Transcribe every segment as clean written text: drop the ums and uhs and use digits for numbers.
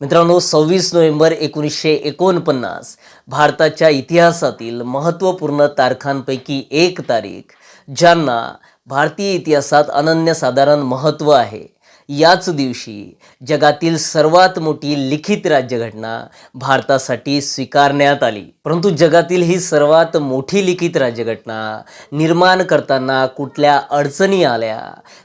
मित्रांनो, 26 नोव्हेंबर 1949 भारताच्या इतिहासातील महत्त्वपूर्ण तारखांपैकी एक तारीख, ज्यांना भारतीय इतिहासात अनन्यसाधारण महत्त्व आहे. याच दिवशी जगातील सर्वात मोठी लिखित राज्यघटना भारतासाठी स्वीकारण्यात आली. परंतु जगातील ही सर्वात मोठी लिखित राज्यघटना निर्माण करताना कुठल्या अडचणी आल्या,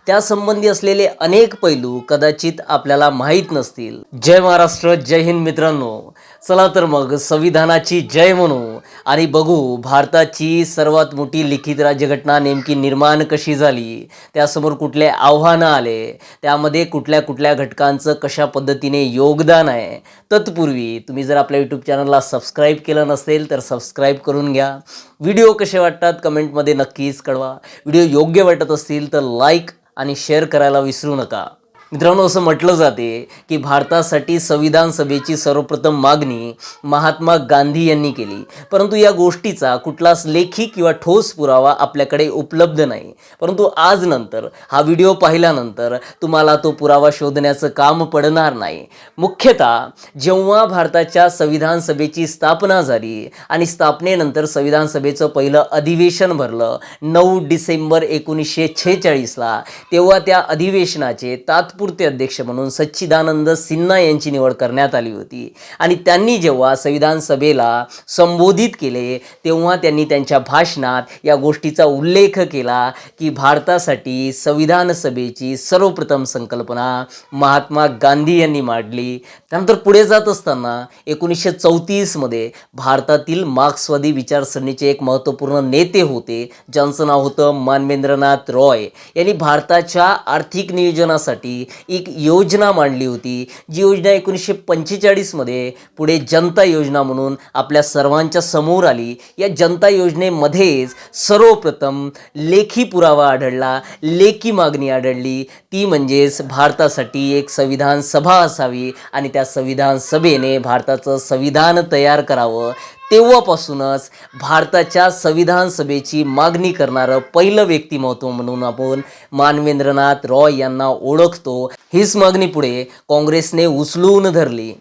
त्यासंबंधी असलेले अनेक पैलू कदाचित आपल्याला माहीत नसतील. जय महाराष्ट्र, जय हिंद मित्रांनो. चला तर मग संविधानाची जय म्हणू आणि बघू भारताची सर्वात मोठी लिखित राज्यघटना नेमकी निर्माण कशी झाली, त्यासमोर कुठले आव्हानं आले, त्यामध्ये कुठल्या कुठल्या घटकांचं कशा पद्धतीने योगदान आहे. तत्पूर्वी तुम्ही जर आपल्या यूट्यूब चॅनलला सबस्क्राईब केलं नसेल तर सबस्क्राईब करून घ्या. व्हिडिओ कसे वाटतात कमेंटमध्ये नक्कीच कळवा. व्हिडिओ योग्य वाटत असतील तर लाईक आणि शेअर करायला विसरू नका. मित्रांनो, असं म्हटलं जाते की भारतासाठी संविधान सभेची सर्वप्रथम मागणी महात्मा गांधी यांनी केली, परंतु या गोष्टीचा कुठलाच लेखी किंवा ठोस पुरावा आपल्याकडे उपलब्ध नाही. परंतु आज नंतर हा व्हिडिओ पाहिल्यानंतर तुम्हाला तो पुरावा शोधण्याचं काम पडणार नाही. मुख्यतः जेव्हा भारताच्या संविधान सभेची स्थापना झाली आणि स्थापनेनंतर संविधान सभेचं पहिलं अधिवेशन भरलं 9 डिसेंबर 1946ला, तेव्हा त्या अधिवेशनाचे तात्पुरते अध्यक्ष म्हणून सच्चिदानंद सिन्हा यांची निवड करण्यात आली होती. आणि त्यांनी जेव्हा संविधान सभेला संबोधित केले तेव्हा त्यांनी त्यांच्या भाषणात या गोष्टीचा उल्लेख केला की भारतासाठी संविधान सभेची सर्वप्रथम संकल्पना महात्मा गांधी यांनी मांडली. त्यानंतर पुढे जात असताना 1934मध्ये भारतातील मार्क्सवादी विचारसरणीचे एक महत्त्वपूर्ण नेते होते, ज्यांचं नाव होतं मानवेंद्रनाथ रॉय. यांनी भारताच्या आर्थिक नियोजनासाठी एक योजना मांडली होती, जी योजना 1945मध्ये पुढे जनता योजना म्हणून आपल्या सर्वांच्या समोर आली. या जनता योजनेमध्येच सर्वप्रथम लेखी पुरावा आढळला, लेखी मागणी आढळली, ती म्हणजेच भारतासाठी एक संविधान सभा असावी आणि त्या संविधान सभेने भारताचं संविधान तयार करावं. तेव्हापासूनच भारताच्या संविधान सभेची मागणी करणारं पहिलं व्यक्तिमत्व म्हणून आपण मानवेंद्रनाथ रॉय यांना ओळखतो. हीच मागणी पुढे काँग्रेसने उचलून धरली.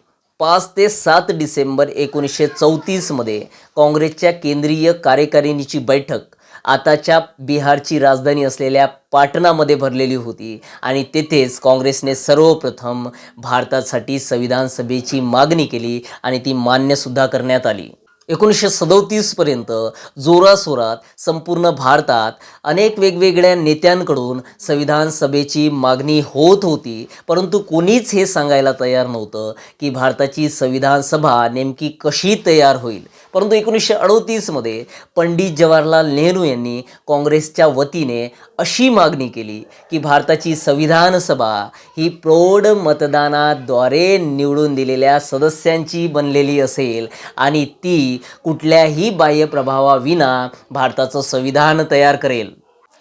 5 ते 7 डिसेंबर 1934मध्ये काँग्रेसच्या केंद्रीय कार्यकारिणीची बैठक आताच्या बिहारची राजधानी असलेल्या पाटणामध्ये भरलेली होती आणि तेथेच काँग्रेसने सर्वप्रथम भारतासाठी संविधान सभेची मागणी केली आणि ती मान्यसुद्धा करण्यात आली. 1937पर्यंत जोराशोरात संपूर्ण भारतात अनेक वेगवेगळ्या नेत्यांकडून संविधान सभेची मागणी होत होती, परंतु कोणीच हे सांगायला तयार नव्हतं की भारताची संविधान सभा नेमकी कशी तयार होईल. परंतु 1938मध्ये पंडित जवाहरलाल नेहरू यांनी काँग्रेसच्या वतीने अशी मागणी केली की भारताची संविधान सभा ही प्रौढ मतदानाद्वारे निवडून दिलेल्या सदस्यांची बनलेली असेल आणि ती कुठल्याही बाह्य प्रभावाविना भारताचं संविधान तयार करेल.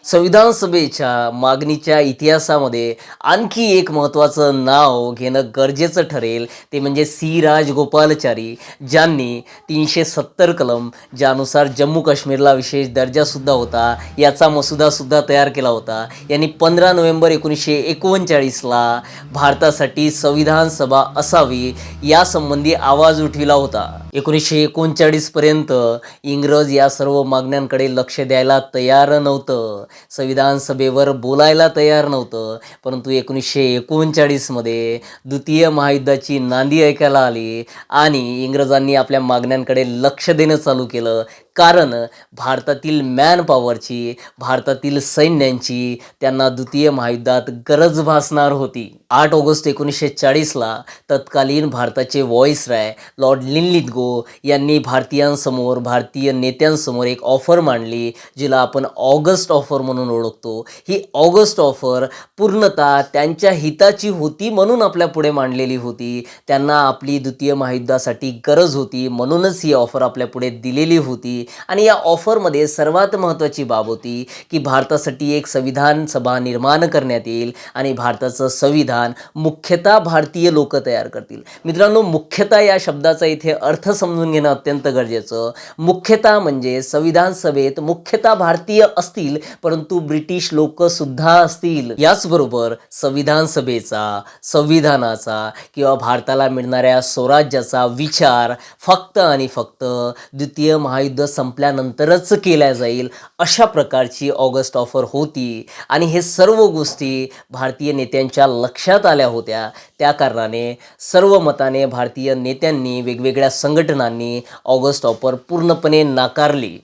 संविधान सभेच्या मागणीच्या इतिहासामध्ये आणखी एक महत्त्वाचं नाव घेणं गरजेचं ठरेल, ते म्हणजे सी राजगोपालाचारी, ज्यांनी 370 कलम, ज्यानुसार जम्मू काश्मीरला विशेष दर्जासुद्धा होता, याचा मसुदासुद्धा तयार केला होता. यांनी 15 नोव्हेंबर 1939ला भारतासाठी संविधान सभा असावी यासंबंधी आवाज उठविला होता. 1939पर्यंत इंग्रज या सर्व मागण्यांकडे लक्ष द्यायला तयार नव्हतं, संविधान सभेवर बोलायला तयार नव्हतं. परंतु 1939मध्ये द्वितीय महायुद्धाची नांदी ऐकायला आली आणि इंग्रजांनी आपल्या मागण्यांकडे लक्ष देणं चालू केलं, कारण भारतातील मॅन पॉवरची, भारतातील सैन्यांची त्यांना द्वितीय महायुद्धात गरज भासणार होती. 8 ऑगस्ट 1940ला तत्कालीन भारताचे व्हॉइसरॉय लॉर्ड लिनलिथगो यांनी भारतीयांसमोर, भारतीय नेत्यांसमोर एक ऑफर मांडली, जिला आपण ऑगस्ट ऑफर म्हणून ओळखतो. ही ऑगस्ट ऑफर पूर्णतः त्यांच्या हिताची होती म्हणून आपल्या पुढे मांडलेली होती. त्यांना आपली द्वितीय महायुद्धासाठी गरज होती म्हणूनच ही ऑफर आपल्या पुढे दिलेली होती. आणि या ऑफरमध्ये सर्वात महत्त्वाची बाब होती की भारतासाठी एक संविधान सभा निर्माण करण्यात येईल आणि भारताचं संविधान मुख्यतः भारतीय लोक तयार करतील. मित्रांनो, मुख्यतः या शब्दाचा इथे अर्थ समजून घेणं अत्यंत गरजेचं. मुख्यतः म्हणजे संविधान सभेत मुख्यतः भारतीय असतील, परंतु ब्रिटिश लोक सुद्धा असतील. याचबरोबर संविधान सभेचा, संविधानाचा किंवा भारताला मिळणाऱ्या स्वराज्याचा विचार फक्त आणि फक्त द्वितीय महायुद्ध संपल्यानंतरच केला जाईल, अशा प्रकारची ऑगस्ट ऑफर होती आणि हे सर्व गोष्टी भारतीय नेत्यांच्या लक्षात आल्या होत्या. त्या कारणाने सर्व मताने भारतीय नेत्यांनी, वेगवेगळ्या संघटनांनी ऑगस्ट ऑफर पूर्णपणे नाकारली.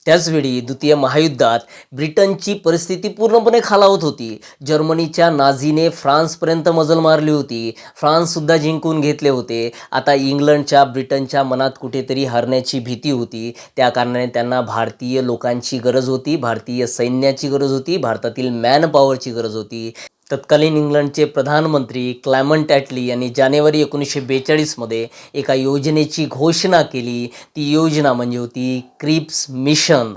त्याचवेळी द्वितीय महायुद्धात ब्रिटनची परिस्थिती पूर्णपणे खालावत होती. जर्मनीच्या नाझीने फ्रान्सपर्यंत मजल मारली होती. फ्रान्ससुद्धा जिंकून घेतले होते. आता इंग्लंडच्या, ब्रिटनच्या मनात कुठेतरी हरण्याची भीती होती. त्या कारणाने त्यांना भारतीय लोकांची गरज होती, भारतीय सैन्याची गरज होती, भारतातील मॅन पॉवरची गरज होती. तत्कालीन इंग्लंडचे प्रधानमंत्री क्लेमेंट ॲटली यांनी जानेवारी 1942मध्ये एका योजनेची घोषणा केली. ती योजना म्हणजे होती क्रिप्स मिशन.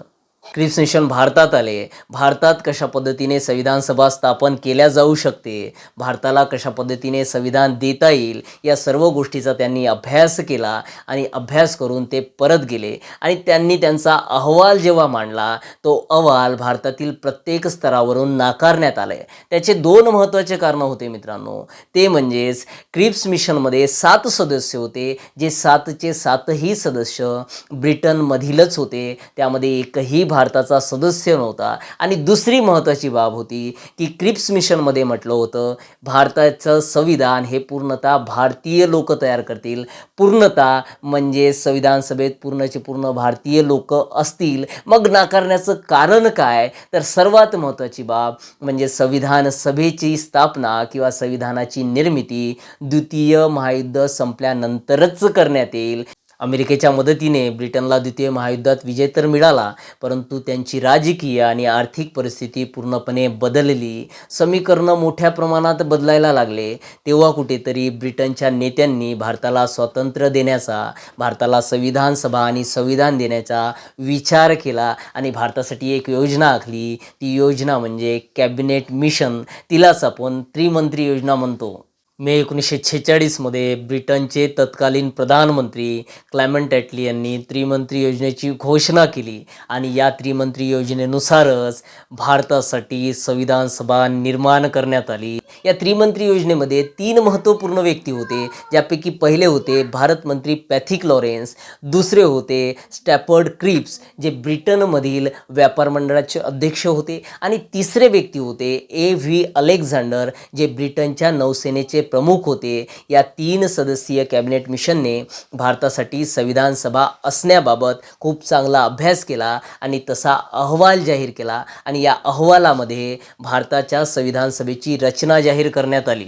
क्रिप्स मिशन भारतात आले. भारतात कशा पद्धतीने संविधान सभा स्थापन केल्या जाऊ शकते, भारताला कशा पद्धतीने संविधान देता येईल, या सर्व गोष्टीचा त्यांनी अभ्यास केला आणि अभ्यास करून ते परत गेले आणि त्यांनी त्यांचा अहवाल जेव्हा मांडला, तो अहवाल भारतातील प्रत्येक स्तरावरून नाकारण्यात आले. त्याचे दोन महत्त्वाचे कारणं होते मित्रांनो. ते म्हणजेच क्रिप्स मिशनमध्ये 7 सदस्य होते, जे 7चे 7ही सदस्य ब्रिटनमधीलच होते. त्यामध्ये एकही भारताचा सदस्य नव्हता. आणि दुसरी महत्त्वाची बाब होती की क्रिप्स मिशनमध्ये म्हटलं होतं, भारताचं संविधान हे पूर्णतः भारतीय लोक तयार करतील. पूर्णतः म्हणजे संविधान सभेत पूर्णचे पूर्ण भारतीय लोक असतील. मग नाकारण्याचं कारण काय? तर सर्वात महत्त्वाची बाब म्हणजे संविधान सभेची स्थापना किंवा संविधानाची निर्मिती द्वितीय महायुद्ध संपल्यानंतरच करण्यात येईल. अमेरिकेच्या मदतीने ब्रिटनला द्वितीय महायुद्धात विजय तर मिळाला, परंतु त्यांची राजकीय आणि आर्थिक परिस्थिती पूर्णपणे बदलली. समीकरणं मोठ्या प्रमाणात बदलायला लागले. तेव्हा कुठेतरी ब्रिटनच्या नेत्यांनी भारताला स्वातंत्र्य देण्याचा, भारताला संविधान सभा आणि संविधान देण्याचा विचार केला आणि भारतासाठी एक योजना आखली. ती योजना म्हणजे कॅबिनेट मिशन. तिलाच आपण त्रिमंत्री योजना म्हणतो. मे 1946मध्ये ब्रिटनचे तत्कालीन प्रधानमंत्री क्लेमेंट ॲटली यांनी त्रिमंत्री योजनेची घोषणा केली आणि या त्रिमंत्री योजनेनुसारच भारतासाठी संविधान सभा निर्माण करण्यात आली. या त्रिमंत्री योजनेमध्ये 3 महत्त्वपूर्ण व्यक्ती होते, ज्यापैकी पहिले होते भारत मंत्री पॅथिक लॉरेन्स, दुसरे होते स्टॅफर्ड क्रिप्स, जे ब्रिटनमधील व्यापार मंडळाचे अध्यक्ष होते, आणि तिसरे व्यक्ती होते A.V. अलेक्झांडर, जे ब्रिटनच्या नौसेनेचे प्रमुख होते. या 3 सदस्यीय कॅबिनेट मिशनने भारतासाठी संविधान सभा असण्याबाबत खूप चांगला अभ्यास केला आणि तसा अहवाल जाहीर केला आणि या अहवालामध्ये भारताच्या संविधान सभेची रचना जाहीर करण्यात आली.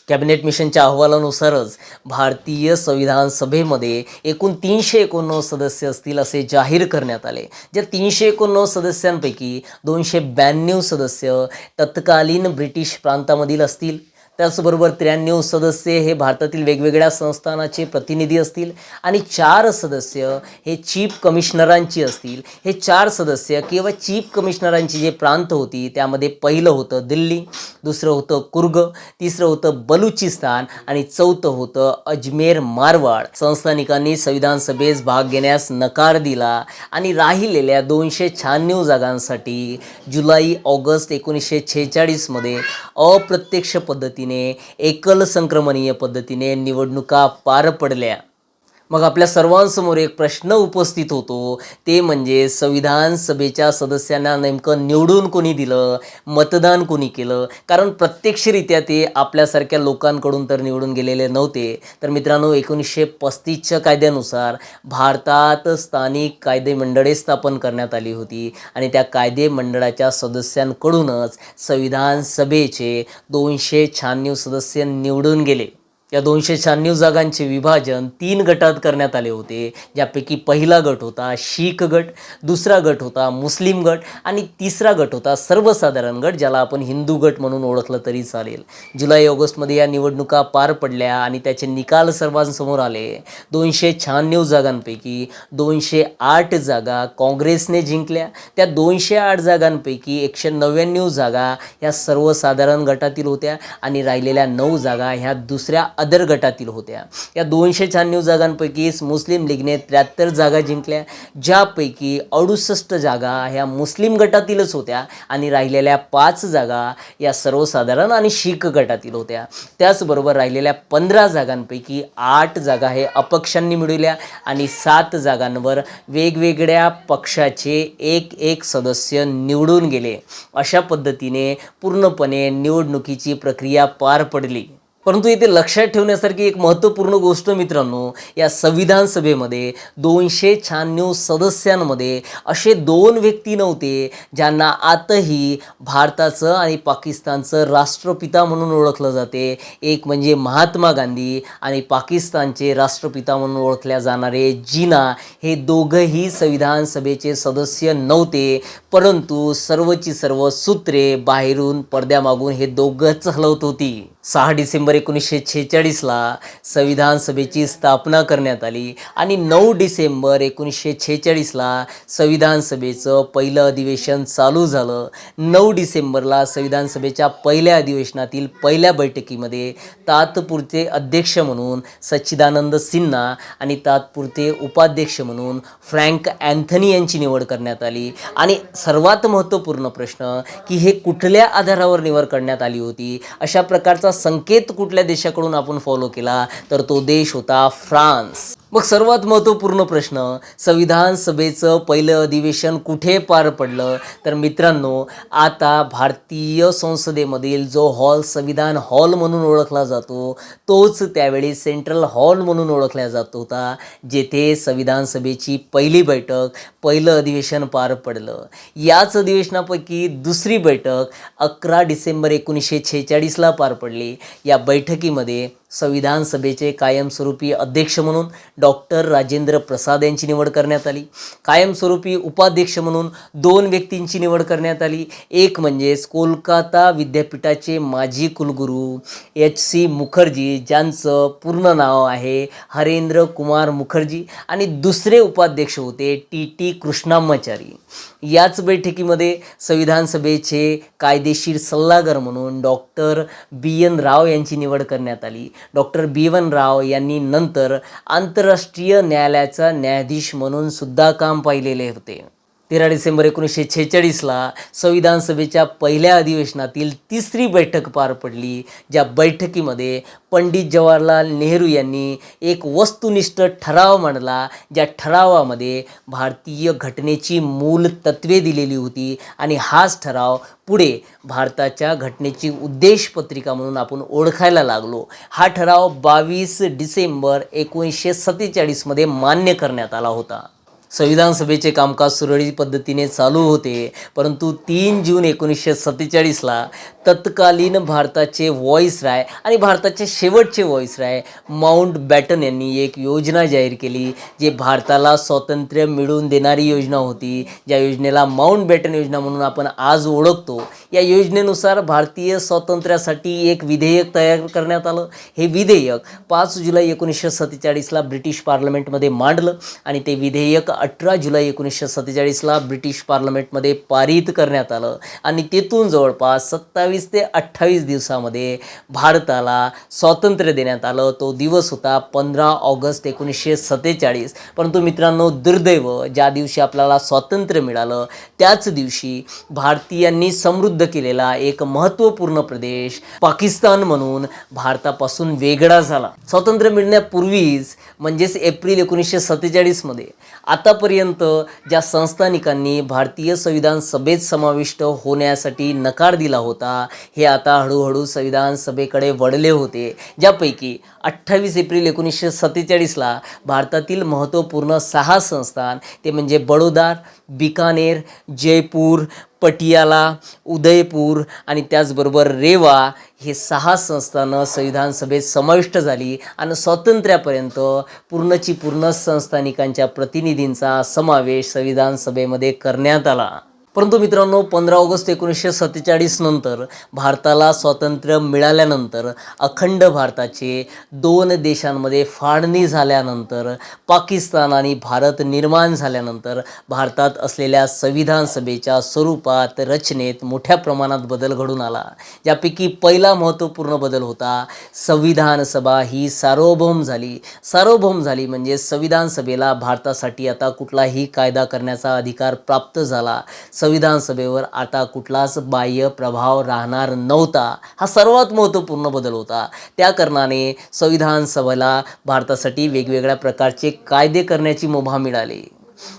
कॅबिनेट मिशनच्या अहवालानुसारच भारतीय संविधान सभेमध्ये एकूण 389 सदस्य असतील असे जाहीर करण्यात आले. ज्या 389 सदस्यांपैकी 292 सदस्य तत्कालीन ब्रिटिश प्रांतामधील असतील. त्याचबरोबर 93 सदस्य हे भारतातील वेगवेगळ्या संस्थानाचे प्रतिनिधी असतील आणि 4 सदस्य हे चीफ कमिशनरांची असतील. हे 4 सदस्य किंवा चीफ कमिशनरांची जे प्रांत होती, त्यामध्ये पहिलं होतं दिल्ली, दुसरं होतं कुर्ग, तिसरं होतं बलुचिस्तान आणि चौथं होतं अजमेर मारवाड. संस्थानिकांनी संविधान सभेस भाग घेण्यास नकार दिला आणि राहिलेल्या 296 जागांसाठी जुलै-ऑगस्ट 1946मध्ये अप्रत्यक्ष पद्धतीने, एकल संक्रमणीय पद्धतीने निवडणुका पार पडल्या. मग आपल्या सर्वांसमोर एक प्रश्न उपस्थित होतो, ते म्हणजे संविधान सभेच्या सदस्यांना नेमकं निवडून कोणी दिलं, मतदान कोणी केलं? कारण प्रत्यक्षरित्या ते आपल्यासारख्या लोकांकडून तर निवडून गेलेले नव्हते. तर मित्रांनो, 1935च्या कायद्यानुसार भारतात स्थानिक कायदे मंडळे स्थापन करण्यात आली होती आणि त्या कायदे मंडळाच्या सदस्यांकडूनच संविधान सभेचे 296 सदस्य निवडून गेले. या 296 जागांचे विभाजन 3 गटात करण्यात आले होते, ज्यापैकी पहिला गट होता शीख गट, दुसरा गट होता मुस्लिम गट आणि तिसरा गट होता सर्वसाधारण गट, ज्याला आपण हिंदू गट म्हणून ओळखलं तरी चालेल. जुलै-ऑगस्टमध्ये या निवडणुका पार पडल्या आणि त्याचे निकाल सर्वांसमोर आले. 296 जागांपैकी 208 जागा काँग्रेसने जिंकल्या. त्या 208 जागांपैकी 199 जागा ह्या सर्वसाधारण गटातील होत्या आणि राहिलेल्या 9 जागा ह्या दुसऱ्या अदर गटातील होत्या. या 296 जागांपैकी मुस्लिम लीगने 73 जागा जिंकल्या, ज्यापैकी 68 जागा ह्या मुस्लिम गटातीलच होत्या आणि राहिलेल्या 5 जागा या सर्वसाधारण आणि शीख गटातील होत्या. त्याचबरोबर राहिलेल्या 15 जागांपैकी 8 जागा हे अपक्षांनी मिळवल्या आणि 7 जागांवर वेगवेगळ्या पक्षाचे एक सदस्य निवडून गेले. अशा पद्धतीने पूर्णपणे निवडणुकीची प्रक्रिया पार पडली. परंतु इथे लक्षात ठेवण्यासारखी एक महत्त्वपूर्ण गोष्ट मित्रांनो, या संविधान सभेमध्ये 296 सदस्यांमध्ये असे 2 व्यक्ती नव्हते ज्यांना आताही भारताचं आणि पाकिस्तानचं राष्ट्रपिता म्हणून ओळखलं जाते. एक म्हणजे महात्मा गांधी आणि पाकिस्तानचे राष्ट्रपिता म्हणून ओळखल्या जाणारे जिना, हे दोघंही संविधान सभेचे सदस्य नव्हते. परंतु सर्वची सर्व सूत्रे बाहेरून पडद्यामागून हे दोघंच हलवत होती. 6 डिसेंबर 1946ला संविधान सभेची स्थापना करण्यात आली आणि 9 डिसेंबर 1946ला संविधान सभेचं पहिलं अधिवेशन चालू झालं. 9 डिसेंबरला संविधान सभेच्या पहिल्या अधिवेशनातील पहिल्या बैठकीमध्ये तात्पुरते अध्यक्ष म्हणून सच्चिदानंद सिन्हा आणि तात्पुरते उपाध्यक्ष म्हणून फ्रँक अँथनी यांची निवड करण्यात आली. आणि सर्वात महत्त्वपूर्ण प्रश्न की हे कुठल्या आधारावर निवड करण्यात आली होती, अशा प्रकारचा संकेत कुठल्या देशाकडून आपण फॉलो केला, तर तो देश होता फ्रान्स. मग सर्वात महत्त्वपूर्ण प्रश्न, संविधान सभेचं पहिलं अधिवेशन कुठे पार पडलं, तर मित्रांनो, आता भारतीय संसदेमधील जो हॉल संविधान हॉल म्हणून ओळखला जातो, तोच त्यावेळी सेंट्रल हॉल म्हणून ओळखला जात होता, जेथे संविधान सभेची पहिली बैठक, पहिलं अधिवेशन पार पडलं. याच अधिवेशनापैकी दुसरी बैठक 11 डिसेंबर 1946ला पार पडली. या बैठकीमध्ये संविधान सभेचे कायमस्वरूपी अध्यक्ष म्हणून डॉक्टर राजेंद्र प्रसाद यांची निवड करण्यात आली. कायमस्वरूपी उपाध्यक्ष म्हणून 2 व्यक्तींची निवड करण्यात आली. एक म्हणजेच कोलकाता विद्यापीठाचे माजी कुलगुरू HC मुखर्जी, ज्यांचं पूर्ण नाव आहे हरेंद्र कुमार मुखर्जी, आणि दुसरे उपाध्यक्ष होते TT कृष्णामाचारी. याच बैठकीमध्ये संविधान सभेचे कायदेशीर सल्लागार म्हणून डॉक्टर BN राव यांची निवड करण्यात आली. डॉक्टर BN राव यांनी नंतर आंतरराष्ट्रीय न्यायालयाचा न्यायाधीश म्हणून सुद्धा काम पाहिलेले होते. 13 डिसेंबर 1946ला संविधान सभेच्या पहिल्या अधिवेशनातील तिसरी बैठक पार पडली. ज्या बैठकीमध्ये पंडित जवाहरलाल नेहरू यांनी एक वस्तुनिष्ठ ठराव मांडला, ज्या ठरावामध्ये भारतीय घटनेची मूल तत्त्वे दिलेली होती आणि हाच ठराव पुढे भारताच्या घटनेची उद्देश पत्रिका म्हणून आपण ओळखायला लागलो. हा ठराव 22 डिसेंबर 1947मध्ये मान्य करण्यात आला होता. संविधान सभेचे कामकाज सुरळीत पद्धतीने चालू होते, परंतु 3 जून 1947ला तत्कालीन भारताचे व्हॉइसराय आणि भारताचे शेवटचे व्हॉइसराय माउंट बॅटन यांनी एक योजना जाहीर केली, जे भारताला स्वातंत्र्य मिळवून देणारी योजना होती, ज्या योजनेला माउंट बॅटन योजना म्हणून आपण आज ओळखतो. या योजनेनुसार भारतीय स्वातंत्र्यासाठी एक विधेयक तयार करण्यात आलं. हे विधेयक 5 जुलै 1947ला ब्रिटिश पार्लमेंटमध्ये मांडलं आणि ते विधेयक 18 जुलै 1947ला ब्रिटिश पार्लमेंटमध्ये पारित करण्यात आलं आणि तेथून जवळपास 27 ते 28 दिवसामध्ये भारताला स्वातंत्र्य देण्यात आलं. तो दिवस होता 15 ऑगस्ट 1947. परंतु मित्रांनो, दुर्दैव, ज्या दिवशी आपल्याला स्वातंत्र्य मिळालं त्याच दिवशी भारतीयांनी समृद्ध केलेला एक महत्त्वपूर्ण प्रदेश पाकिस्तान म्हणून भारतापासून वेगळा झाला. स्वातंत्र्य मिळण्यापूर्वीच म्हणजेच एप्रिल 1947मध्ये आतापर्यंत ज्या संस्थानिकांनी भारतीय संविधान सभेत समाविष्ट होण्यासाठी नकार दिला होता, हे आता हळूहळू संविधान सभेकडे वळले होते. ज्यापैकी 28 एप्रिल 1947ला भारतातील महत्त्वपूर्ण 6 संस्थान, ते म्हणजे बडोदा, बिकानेर, जयपूर, पटियाला, उदयपूर आणि त्याचबरोबर रेवा हे 6 संस्थानं संविधान सभेत समाविष्ट झाली आणि स्वातंत्र्यापर्यंत पूर्णची पूर्ण संस्थानिकांच्या प्रतिनिधींचा समावेश संविधान सभेमध्ये करण्यात आला. परंतु मित्रांनो, 15 ऑगस्ट 1947 नंतर भारताला स्वातंत्र्य मिळाल्यानंतर अखंड भारताचे 2 देशांमध्ये फाळणी झाल्यानंतर, पाकिस्तान आणि भारत निर्माण झाल्यानंतर भारतात असलेल्या संविधान सभेच्या स्वरूपात, रचनेत मोठ्या प्रमाणात बदल घडून आला. यापैकी पहिला महत्त्वपूर्ण बदल होता, संविधान सभा ही सार्वभौम झाली. सार्वभौम झाली म्हणजे संविधान सभेला भारतासाठी आता कुठलाही कायदा करण्याचा अधिकार प्राप्त झाला. संविधान सभेवर आता कुठलाच बाह्य प्रभाव राहणार नव्हता. हा सर्वात महत्त्वपूर्ण बदल होता. त्या कारणाने संविधान सभेला भारतासाठी वेगवेगळ्या प्रकारचे कायदे करण्याची मुभा मिळाली.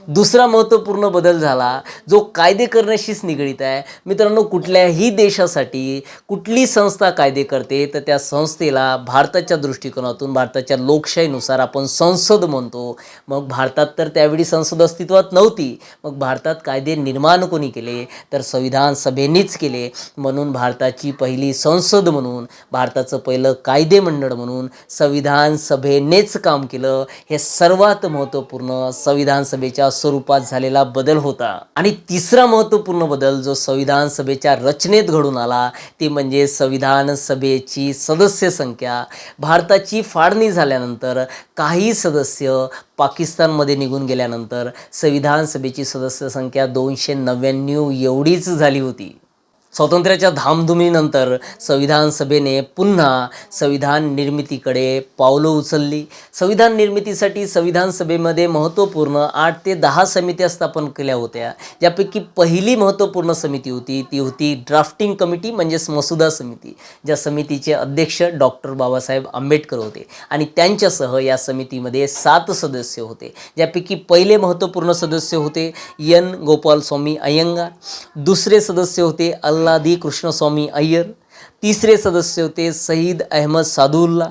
दुसरा महत्त्वपूर्ण बदल झाला जो कायदे करण्याशीच निगडीत आहे. मित्रांनो, कुठल्याही देशासाठी कुठली संस्था कायदे करते तर त्या संस्थेला भारताच्या दृष्टिकोनातून, भारताच्या लोकशाहीनुसार आपण संसद म्हणतो. मग भारतात तर त्यावेळी संसद अस्तित्वात नव्हती. मग भारतात कायदे निर्माण कोणी केले तर संविधान सभेनेच केले. म्हणून भारताची पहिली संसद म्हणून, भारताचं पहिलं कायदे मंडळ म्हणून संविधान सभेनेच काम केलं. हे सर्वात महत्त्वपूर्ण संविधान सभेच्या स्वरूपात झालेला बदल होता. आणि तिसरा महत्त्वपूर्ण बदल जो संविधान सभेच्या रचनेत घडून आला ते म्हणजे संविधान सभेची सदस्य संख्या. भारताची फाळणी झाल्यानंतर काही सदस्य पाकिस्तानमध्ये निघून गेल्यानंतर संविधान सभेची सदस्य संख्या 299 एवढीच झाली होती. स्वातंत्र्याच्या धामधुमीनंतर संविधान सभेने पुन्हा संविधान निर्मितीकडे पावलं उचलली. संविधान निर्मितीसाठी संविधान सभेमध्ये महत्त्वपूर्ण 8 ते 10 समित्या स्थापन केल्या होत्या. यापैकी पहिली महत्त्वपूर्ण समिती होती ती होती ड्राफ्टिंग कमिटी म्हणजेच मसुदा समिती, ज्या समितीचे अध्यक्ष डॉक्टर बाबासाहेब आंबेडकर होते आणि त्यांच्यासह या समितीमध्ये 7 सदस्य होते. ज्यापैकी पहिले महत्त्वपूर्ण सदस्य होते एन गोपालस्वामी अय्यंगार, दुसरे सदस्य होते अल्लादी कृष्णस्वामी अय्यर, तिसरे सदस्य होते सईद अहमद सादुल्ला,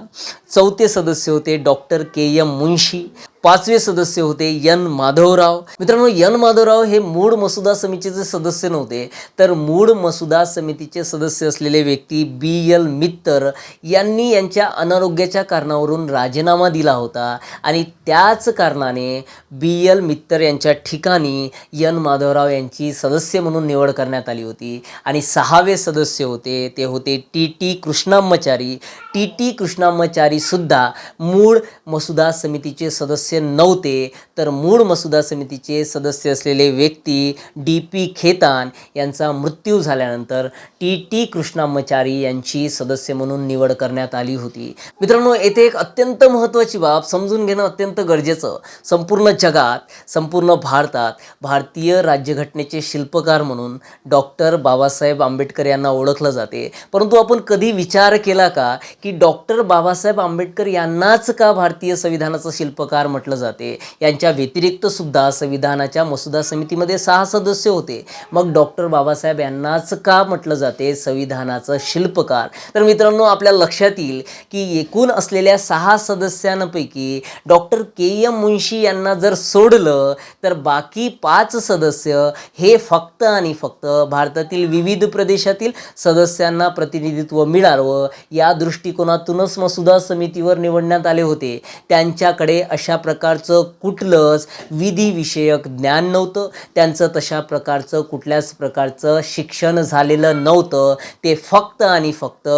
चौथे सदस्य होते डॉक्टर के.एम. मुंशी, 5वे सदस्य होते एन माधवराव. मित्रांनो, एन माधवराव हे मूळ मसुदा समितीचे सदस्य नव्हते, तर मूळ मसुदा समितीचे सदस्य असलेले व्यक्ती बी.एल. मित्तर यांनी यांच्या अनारोग्याच्या कारणावरून राजीनामा दिला होता आणि त्याच कारणाने बी.एल. मित्तर यांच्या ठिकाणी एन माधवराव यांची सदस्य म्हणून निवड करण्यात आली होती. आणि 6वे सदस्य होते ते होते टी.टी. कृष्णाम्माचारी. टी.टी. कृष्णाम्माचारी सुद्धा मूळ मसुदा समितीचे सदस्य नव्हते, तर मूळ मसुदा समितीचे सदस्य असलेले व्यक्ती डी.पी. खेतान यांचा मृत्यू झाल्यानंतर टी.टी. कृष्णाम्माचारी यांची सदस्य म्हणून निवड करण्यात आली होती. मित्रांनो, येथे एक अत्यंत महत्त्वाची बाब समजून घेणं अत्यंत गरजेचं. संपूर्ण जगात, संपूर्ण भारतात भारतीय राज्यघटनेचे शिल्पकार म्हणून डॉक्टर बाबासाहेब आंबेडकर यांना ओळखलं जाते. परंतु आपण कधी विचार केला का की डॉक्टर बाबासाहेब आंबेडकर यांनाच का भारतीय संविधानाचं शिल्पकार म्हटलं जाते? यांच्या व्यतिरिक्त सुद्धा संविधानाच्या मसुदा समितीमध्ये 6 सदस्य होते. मग डॉक्टर बाबासाहेब यांनाच का म्हटलं जाते संविधानाचं शिल्पकार? तर मित्रांनो, आपल्या लक्षात येईल की एकूण असलेल्या 6 सदस्यांपैकी डॉक्टर के.एम. मुंशी यांना जर सोडलं तर बाकी 5 सदस्य हे फक्त आणि फक्त भारतातील विविध प्रदेशातील सदस्यांना प्रतिनिधित्व मिळावं या दृष्टिकोनातूनच मसुदा समितीवर निवडण्यात आले होते. त्यांच्याकडे अशा प्रकारचं कुठलंच विधिविषयक ज्ञान नव्हतं. त्यांचं तशा प्रकारचं कुठल्याच प्रकारचं शिक्षण झालेलं नव्हतं. ते फक्त आणि फक्त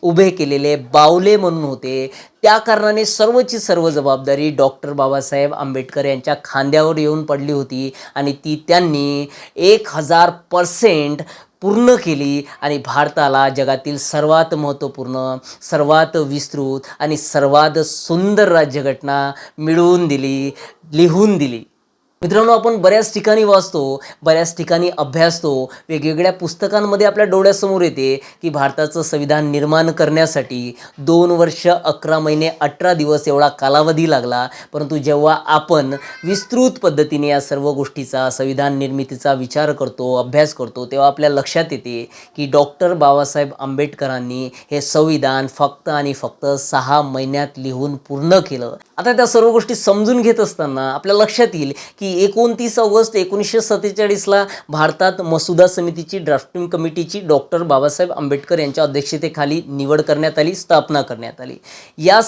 उभे केलेले बावले म्हणून होते. त्या कारणाने सर्वची सर्व जबाबदारी डॉक्टर बाबासाहेब आंबेडकर यांच्या खांद्यावर येऊन पडली होती आणि ती त्यांनी 1000% पूर्ण केली आणि भारताला जगातील सर्वात महत्त्वपूर्ण, सर्वात विस्तृत आणि सर्वात सुंदर राज्यघटना मिळवून दिली, लिहून दिली. मित्रांनो, आपण बऱ्याच ठिकाणी वाचतो, बऱ्याच ठिकाणी अभ्यासतो, वेगवेगळ्या पुस्तकांमध्ये आपल्या डोळ्यासमोर येते की भारताचं संविधान निर्माण करण्यासाठी 2 वर्ष 11 महिने 18 दिवस एवढा कालावधी लागला. परंतु जेव्हा आपण विस्तृत पद्धतीने या सर्व गोष्टीचा, संविधान निर्मितीचा विचार करतो, अभ्यास करतो, तेव्हा आपल्या लक्षात येते की डॉक्टर बाबासाहेब आंबेडकरांनी हे संविधान फक्त आणि फक्त 6 महिन्यात लिहून पूर्ण केलं. आता त्या सर्व गोष्टी समजून घेत असताना आपल्या लक्षात येईल की की 29 ऑगस्ट 1947ला भारतात मसुदा समितीची ड्राफ्टिंग कमिटीची डॉक्टर बाबासाहेब आंबेडकर यांच्या अध्यक्षतेखाली निवड करण्यात आली, स्थापना करण्यात आली. या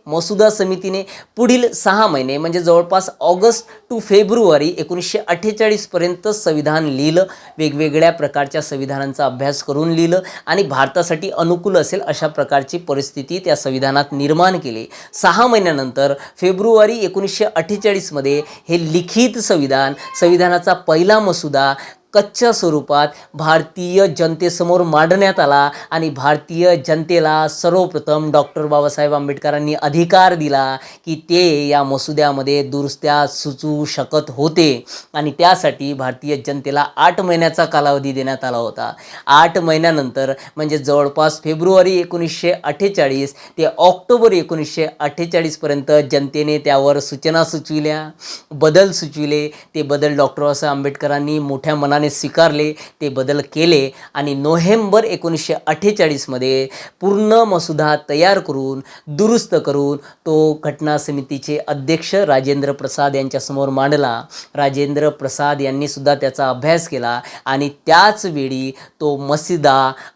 मसुदा समितीने पुढील 6 महिने म्हणजे जवळपास ऑगस्ट टू फेब्रुवारी 1948पर्यंत संविधान लिहिलं. वेगवेगळ्या प्रकारच्या संविधानांचा अभ्यास करून लिहिलं आणि भारतासाठी अनुकूल असेल अशा प्रकारची परिस्थिती त्या संविधानात निर्माण केली. 6 महिन्यानंतर फेब्रुवारी 1948मध्ये हे लिखित संविधानाचा पहिला मसुदा कच्च्या स्वरूपात भारतीय जनतेसमोर मांडण्यात आला आणि भारतीय जनतेला सर्वप्रथम डॉक्टर बाबासाहेब आंबेडकरांनी अधिकार दिला की ते या मसुद्यामध्ये दुरुस्त्या सुचवू शकत होते आणि त्यासाठी भारतीय जनतेला 8 महिन्याचा कालावधी देण्यात आला होता. 8 महिन्यानंतर म्हणजे जवळपास फेब्रुवारी 1948 ते ऑक्टोबर 1948पर्यंत जनतेने त्यावर सूचना सुचविल्या, बदल सुचविले. ते बदल डॉक्टर बाबासाहेब आंबेडकरांनी मोठ्या मनाने स्वीकारले, ते बदल केले आणि नोव्हेंबर 1948मध्ये पूर्ण मसुदा तयार करून दुरुस्त करून तो घटना समितीचे अध्यक्ष राजेंद्र प्रसाद यांच्यासमोर मांडला. राजेंद्र प्रसाद यांनी सुद्धा त्याचा अभ्यास केला आणि त्याच वेळी तो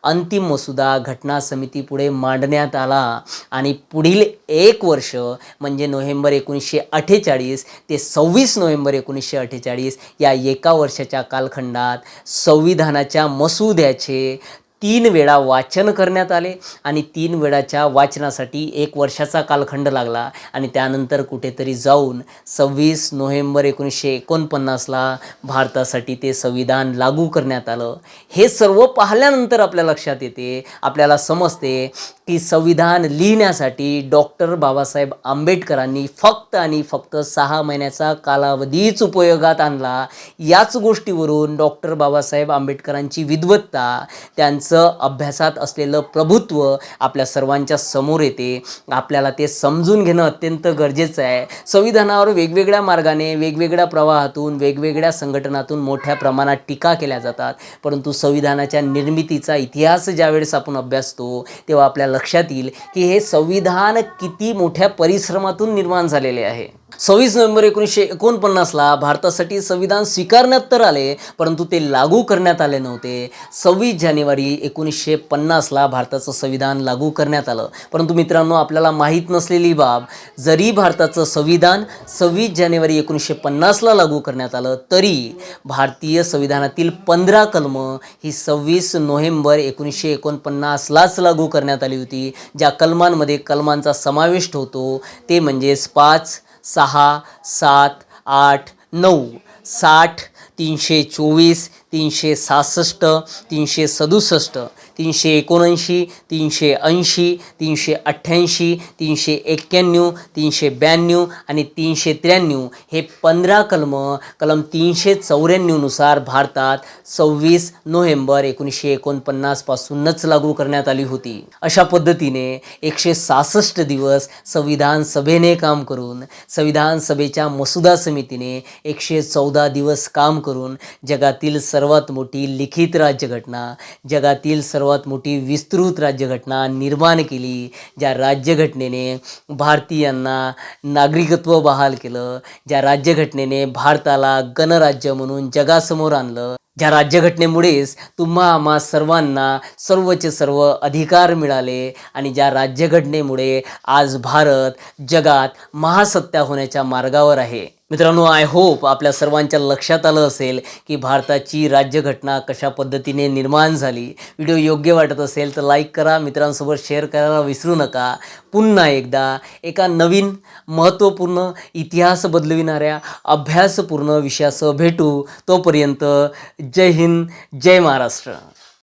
अंतिम मसुदा घटना समितीपुढे मांडण्यात आला आणि पुढील 1 वर्ष म्हणजे नोव्हेंबर 1948 ते 26 नोव्हेंबर 1948 या एका वर्षाच्या कालखंडात संविधानाच्या मसुद्याचे 3 वेळा वाचन करण्यात आले आणि 3 वेळाच्या वाचनासाठी 1 वर्षाचा कालखंड लागला आणि त्यानंतर कुठेतरी जाऊन 26 नोव्हेंबर 1949ला भारतासाठी ते संविधान लागू करण्यात आलं. हे सर्व पाहिल्यानंतर आपल्या लक्षात येते, आपल्याला समजते की संविधान लिहिण्यासाठी डॉक्टर बाबासाहेब आंबेडकरांनी फक्त आणि फक्त 6 महिन्याचा कालावधीच उपयोगात आणला. याच गोष्टीवरून डॉक्टर बाबासाहेब आंबेडकरांची विद्वत्ता, त्यांचं अभ्यासात असलेलं प्रभुत्व आपल्या सर्वांच्या समोर येते. आपल्याला ते समजून घेणं अत्यंत गरजेचं आहे. संविधानावर वेगवेगळ्या मार्गाने, वेगवेगळ्या प्रवाहातून, वेगवेगळ्या संघटनातून मोठ्या प्रमाणात टीका केल्या जातात, परंतु संविधानाच्या निर्मितीचा इतिहास ज्यावेळेस आपण अभ्यासतो तेव्हा आपल्या लक्षात येईल की हे संविधान किती मोठ्या परिश्रमातून निर्माण झालेले आहे. 26 नोव्हेंबर 1949ला भारतासाठी संविधान स्वीकारण्यात तर आले, परंतु ते लागू करण्यात आले नव्हते. 26 जानेवारी 1950ला भारताचं संविधान लागू करण्यात आलं. परंतु मित्रांनो, आपल्याला माहीत नसलेली बाब, जरी भारताचं संविधान 26 जानेवारी 1950ला लागू करण्यात आलं तरी भारतीय संविधानातील 15 कलमं ही 26 नोव्हेंबर 1949लाच लागू करण्यात आली होती. ज्या कलमांचा समावेश होतो ते म्हणजेच 5, 6, 7, 8, 9, 60, 324, 366, 367, 379, 380, 388, 391, 392 आणि 393 हे 15 कलम 394 नुसार भारतात 26 नोव्हेंबर 1949 पासूनच लागू करण्यात आली होती. अशा पद्धतीने 166 दिवस संविधान सभेने काम करून, संविधान सभेच्या मसुदा समितीने 114 दिवस काम करून जगातील सर्वात मोठी लिखित राज्यघटना, जगातील सर्वात मोठी विस्तृत राज्यघटना निर्माण केली. ज्या राज्यघटनेने भारतीयांना नागरिकत्व बहाल केलं, ज्या राज्यघटनेने भारताला गणराज्य म्हणून जगासमोर आणलं, ज्या राज्यघटनेमुळेच आम्हा सर्वांना सर्वचे सर्व अधिकार मिळाले आणि ज्या राज्यघटनेमुळे आज भारत जगात महासत्ता होण्याच्या मार्गावर आहे. मित्रांनो, आय होप आपल्या सर्वांच्या लक्षात आलं असेल की भारताची राज्यघटना कशा पद्धतीने निर्माण झाली. व्हिडिओ योग्य वाटत असेल तर लाईक करा, मित्रांसोबत शेअर करायला विसरू नका. पुन्हा एकदा एका नवीन महत्त्वपूर्ण इतिहास बदलविणाऱ्या अभ्यासपूर्ण विषयासह भेटू. तोपर्यंत जय हिंद, जय महाराष्ट्र.